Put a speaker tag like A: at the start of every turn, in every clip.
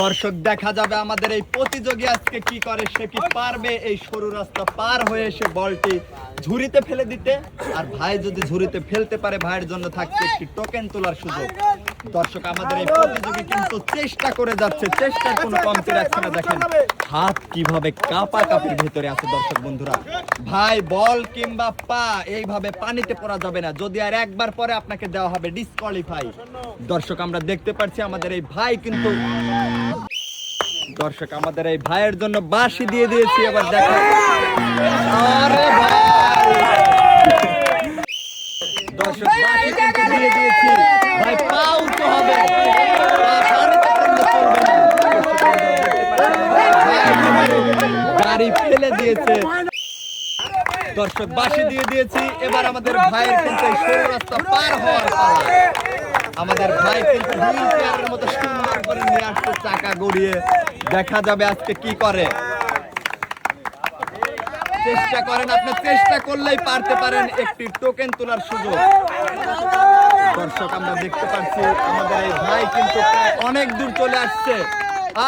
A: দর্শক দেখা যাবে আমাদের এই প্রতিযোগী আজকে কি করে, সে কি পারবে এই সরু রাস্তা পার হয়ে এসে বলটি ঝুড়িতে ফেলে দিতে। আর ভাই যদি ঝুড়িতে ফেলতে পারে, ভাইয়ের জন্য থাকছে একটি টোকেন তোলার সুযোগ। দর্শক আমাদের এই প্রতিযোগী কিন্তু চেষ্টা করে যাচ্ছে, চেষ্টার কোনো কমতি রাখছে না। দেখেন হাত কিভাবে কাঁপাকাঁপির ভিতরে আছে। দর্শক বন্ধুরা, ভাই বল কিংবা পা এইভাবে পানিতে পড়া যাবে না, যদি আর একবার পরে আপনাকে দেওয়া হবে ডিসকোয়ালিফাই। দর্শক আমরা দেখতে পাচ্ছি আমাদের এই ভাই কিন্তু, দর্শক আমাদের এই ভাইয়ের জন্য বাঁশি দিয়ে দিয়েছি। এবার দেখেন, আরে ভাই দর্শক বাঁশি কিন্তু দিয়ে দিয়েছি, ভাই পা উঁচু হবে, গাড়ি ফেলে দিয়েছে। দর্শক বাঁশি দিয়ে দিয়েছি, এবার আমাদের ভাইয়ের কিন্তু এই সরু রাস্তা পার হওয়ার পালা। আমাদের ভাই কিন্তু হুইল চেয়ারের মতো সুন্দর করে নিয়ে আসছে চাকা গড়িয়ে। দেখা যাবে আজকে কি করে। চেষ্টা করেন, আপনি চেষ্টা করলেই পারতে পারেন একটি টোকেন তোলার সুযোগ। দর্শক আমরা দেখতে পাচ্ছি আমাদের এই ভাই কিন্তু প্রায় অনেক দূর চলে আসছে,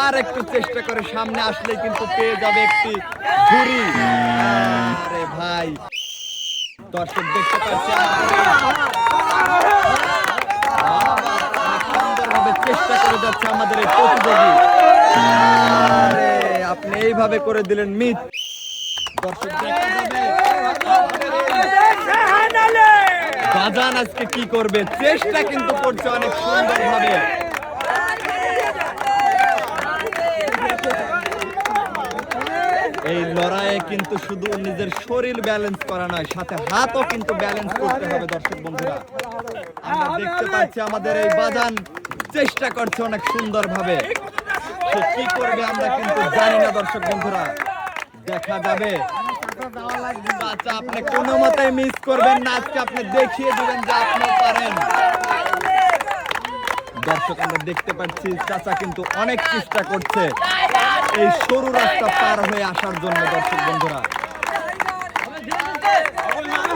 A: আর একটু চেষ্টা করে সামনে আসলেই কিন্তু পেয়ে যাবে একটি ঝুড়ি। আরে ভাই দর্শক দেখতে পাচ্ছি সুন্দরভাবে চেষ্টা করে যাচ্ছে আমাদের এই প্রতিযোগী। আরে আপনি এইভাবে করে দিলেন মিথ। দর্শক দেখা যাবে বাজান আজকে কি করবে, চেষ্টা কিন্তু করছে অনেক সুন্দরভাবে। এই লড়াইয়ে কিন্তু শুধু নিজের শরীর ব্যালেন্স করা নয়, সাথে হাতও কিন্তু ব্যালেন্স করতে হবে। দর্শক বন্ধুরা আমরা দেখতে পাচ্ছি আমাদের এই বাজান চেষ্টা করছে অনেক সুন্দরভাবে, সে কি করবে আমরা কিন্তু জানি না। দর্শক বন্ধুরা দেখা যাবে, চাচা আপনি কোনো মতে মিস করবেন না, আজকে আপনি দেখিয়ে দিবেন যে আপনি পারেন। দর্শক আমরা দেখতে পাচ্ছি চাচা কিন্তু অনেক চেষ্টা করছে এই সরু রাস্তা পার হয়ে আসার জন্য। দর্শক বন্ধুরা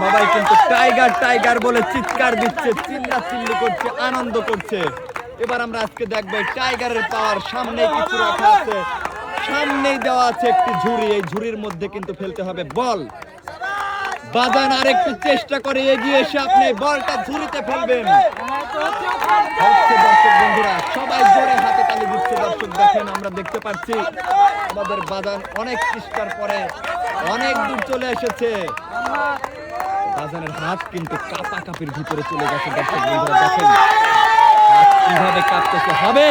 A: সবাই কিন্তু টাইগার টাইগার বলে চিৎকার দিচ্ছে, চিল্লাচিল্লি করছে, আনন্দ করছে। এবার আমরা আজকে দেখবো টাইগারের পাওয়ার। সামনে কিছু রাখা আছে, সামনেই দেওয়া আছে একটি ঝুড়ি, এই ঝুড়ির মধ্যে কিন্তু ফেলতে হবে বল। বাজান আর একটু চেষ্টা করে এগিয়ে এসে আপনি বলটা ঝুড়িতে ফেলবেন। দর্শক বন্ধুরা সবাই জোরে হাতে তালি দিচ্ছে। দর্শক দেখেন আমরা দেখতে পাচ্ছি আমাদের বাজান অনেক চেষ্টার পরে অনেক দূর চলে এসেছে। বাজানের হাত কিন্তু কাঁপাকাঁপির ভিতরে চলে গেছে। দর্শক বন্ধুরা দেখেন কিভাবে কাঁপতেছে। হবে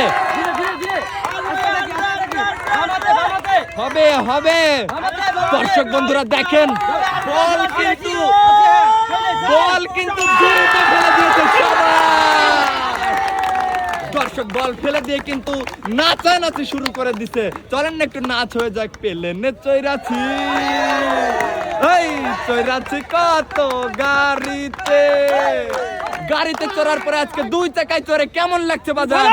A: হবে হবে দর্শক বন্ধুরা দেখেন বল কিন্তু ঝুড়িতে ফেলে দিয়েছে সবাই। দর্শক বল ফেলে দিয়ে কিন্তু নাচানাচি শুরু করে দিছে। চলেন না একটু নাচ হয়ে যাক। পেলেনে চৈরাছি, এই চৈরাছি কত গাড়িতে, গাড়িতে চড়ার পরে আজকে দুই চাকায় চড়ে কেমন লাগছে বাজান?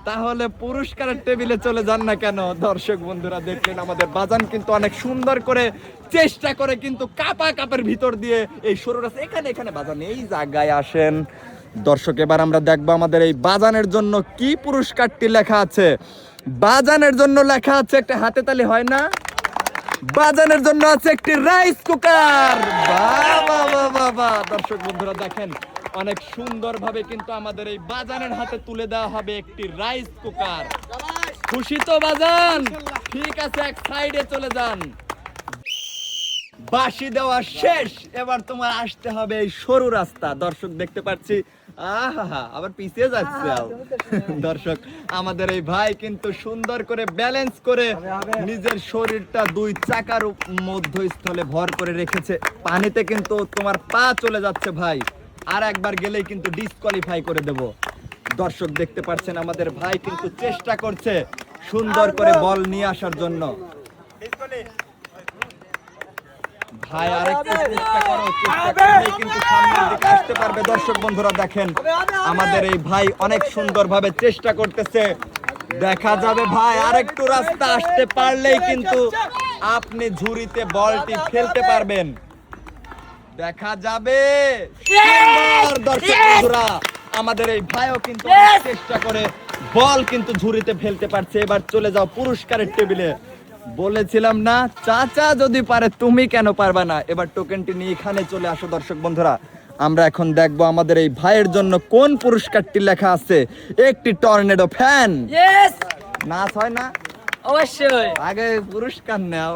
A: তাহলে পুরস্কারের টেবিলে চলে যান না কেন? দর্শক বন্ধুরা দেখলেন আমাদের বাজান কিন্তু অনেক সুন্দর করে চেষ্টা করে কিন্তু কাপা কাপের ভিতর দিয়ে এই সরু রাস্তা এখানে এখানে বাজান এই জায়গায় আসেন। দর্শক এবার আমরা দেখবো আমাদের এই বাজানের জন্য কি পুরস্কারটি লেখা আছে। বাজানের জন্য লেখা আছে, একটা হাতে তালি হয় না, বাজানের জন্য আছে একটি রাইস কুকার। বাবা বাবা বাবা দর্শক বন্ধুরা দেখেন অনেক সুন্দর ভাবে কিন্তু আমাদের এই বাজানের হাতে তুলে দেওয়া হবে একটি রাইস কুকার। খুশি তো বাজান? ঠিক আছে, এক সাইডে চলে যান। বাঁশি দেওয়া শেষ, এবার তোমার আসতে হবে এই সরু রাস্তা। দর্শক দেখতে পাচ্ছি আহা আবার পিছিয়ে যাচ্ছে। দর্শক আমাদের এই ভাই কিন্তু সুন্দর করে ব্যালেন্স করে নিজের শরীরটা দুই চাকার মধ্যস্থলে ভর করে রেখেছে। পানিতে কিন্তু তোমার পা চলে যাচ্ছে ভাই, আর একবার গেলেই কিন্তু ডিসকোয়ালিফাই করে দেব। দর্শক দেখতে পাচ্ছেন আমাদের ভাই কিন্তু চেষ্টা করছে সুন্দর করে বল নিয়ে আসার জন্য। ভাই আরেকটু চেষ্টা করো, চেষ্টা করলেই কিন্তু সামনের দিকে আসতে পারবে। দর্শক বন্ধুরা দেখেন আমাদের এই ভাই অনেক সুন্দরভাবে চেষ্টা করতেছে। দেখা যাবে ভাই আরেকটু রাস্তা আসতে পারলেই কিন্তু আপনি ঝুড়িতে বলটি ফেলতে পারবেন। দেখা যাবে। দর্শক বন্ধুরা আমাদের এই ভাইও কিন্তু চেষ্টা করে বল কিন্তু ঝুড়িতে ফেলতে পারছে। এবার চলে যাও পুরস্কারের টেবিলে। বলেছিলাম না চাচা যদি পারে তুমি কেন পারবা না। এবার টোকেনটি নিয়ে এখানে চলে আসো দর্শক বন্ধুরা। আমরা এখন দেখবো আমাদের এই ভাইয়ের জন্য কোন পুরস্কারটি লেখা আছে। একটি টর্নেডো ফ্যান।
B: ইয়েস,
A: নাচ হয় না,
B: অবশ্যই।
A: আগে পুরস্কার নাও।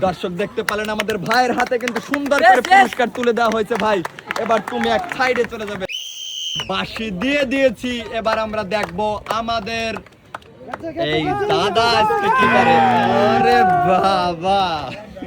A: দর্শক দেখতে পেলেন আমাদের ভাইয়ের হাতে কিন্তু সুন্দর
B: Yes,
A: করে
B: yes.
A: পুরস্কার তুলে দেওয়া হয়েছে। ভাই এবার তুমি এক সাইডে চলে যাবে। বাঁশি দিয়ে দিয়েছি। এবার আমরা দেখবো আমাদের এই দাদা আজকে কি করে। আরে বাবা,